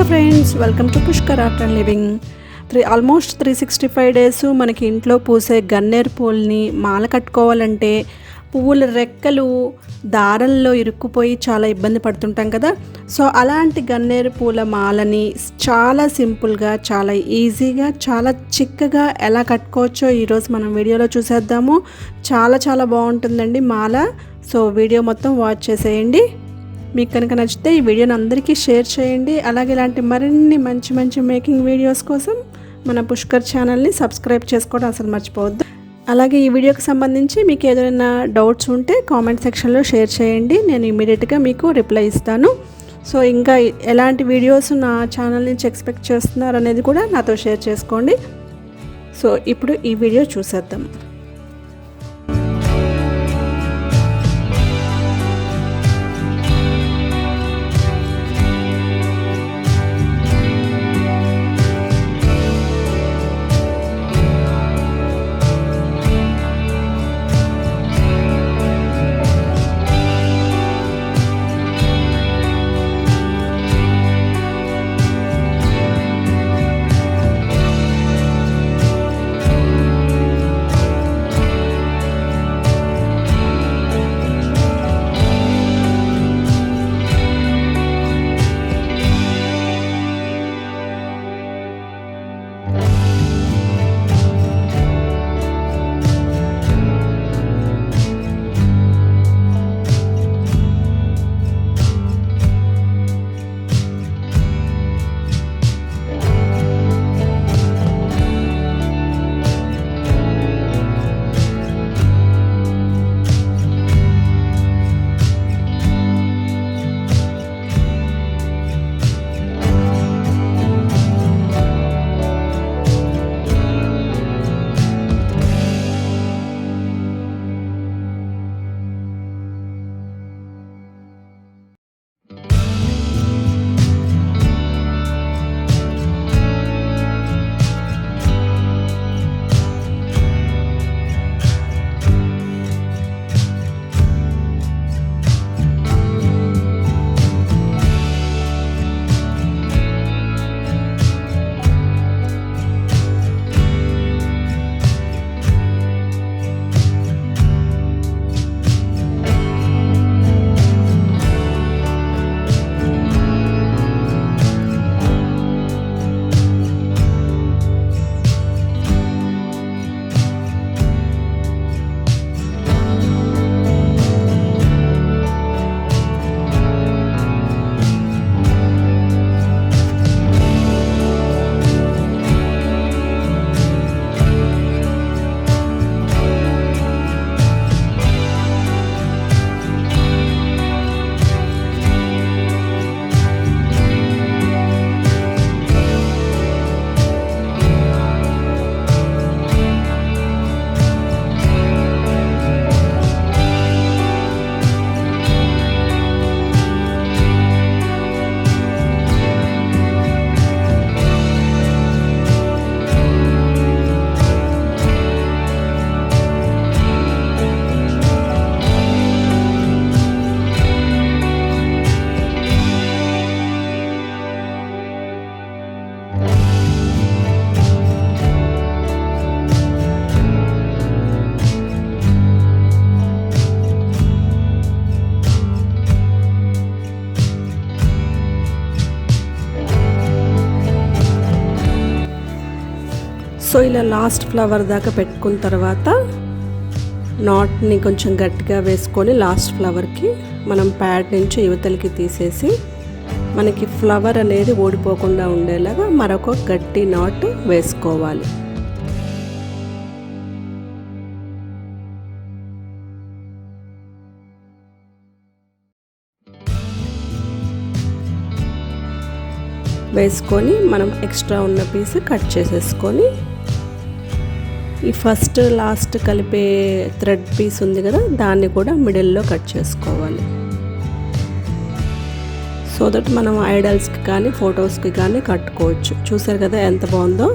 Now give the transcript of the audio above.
Friends, welcome to Pushkar art and living. Almost 365 days మనకి ఇంట్లో పూసే గన్నేరు పూలని మాల కట్టుకోవాలంటే పువ్వుల రెక్కలు దారంలో ఇరుక్కుపోయి చాలా ఇబ్బంది పడుతుంటాం కదా. సో అలాంటి గన్నేరు పూల మాలని చాలా సింపుల్గా, చాలా ఈజీగా, చాలా చిక్కగా ఎలా కట్టుకోవచ్చో ఈరోజు మనం వీడియోలో చూసేద్దాము. చాలా బాగుంటుందండి మాల. సో వీడియో మొత్తం వాచ్ చేసేయండి. మీకు కనుక నచ్చితే ఈ వీడియోని అందరికీ షేర్ చేయండి. అలాగే ఇలాంటి మరిన్ని మంచి మేకింగ్ వీడియోస్ కోసం మన పుష్కర్ ఛానల్ని సబ్స్క్రైబ్ చేసుకోవడం అసలు మర్చిపోవద్దు. అలాగే ఈ వీడియోకి సంబంధించి మీకు ఏదైనా డౌట్స్ ఉంటే కామెంట్ సెక్షన్లో షేర్ చేయండి. నేను ఇమీడియట్గా మీకు రిప్లై ఇస్తాను. సో ఇంకా ఎలాంటి వీడియోస్ నా ఛానల్ నుంచి ఎక్స్పెక్ట్ చేస్తున్నారు అనేది కూడా నాతో షేర్ చేసుకోండి. సో ఇప్పుడు ఈ వీడియో చూసేద్దాం. సో ఇలా లాస్ట్ ఫ్లవర్ దాకా పెట్టుకున్న తర్వాత నాట్ని కొంచెం గట్టిగా వేసుకొని లాస్ట్ ఫ్లవర్కి మనం ప్యాడ్ నుంచి యువతలకి తీసేసి మనకి ఫ్లవర్ అనేది ఓడిపోకుండా ఉండేలాగా మరొక గట్టి నాట్ వేసుకోవాలి. వేసుకొని మనం ఎక్స్ట్రా ఉన్న పీస్ కట్ చేసేసుకొని ఈ ఫస్ట్ లాస్ట్ కలిపే థ్రెడ్ పీస్ ఉంది కదా, దాన్ని కూడా మిడిల్లో కట్ చేసుకోవాలి. సో దట్ మనం ఐడల్స్కి కానీ ఫొటోస్కి కానీ కట్టుకోవచ్చు. చూసారు కదా ఎంత బాగుందో.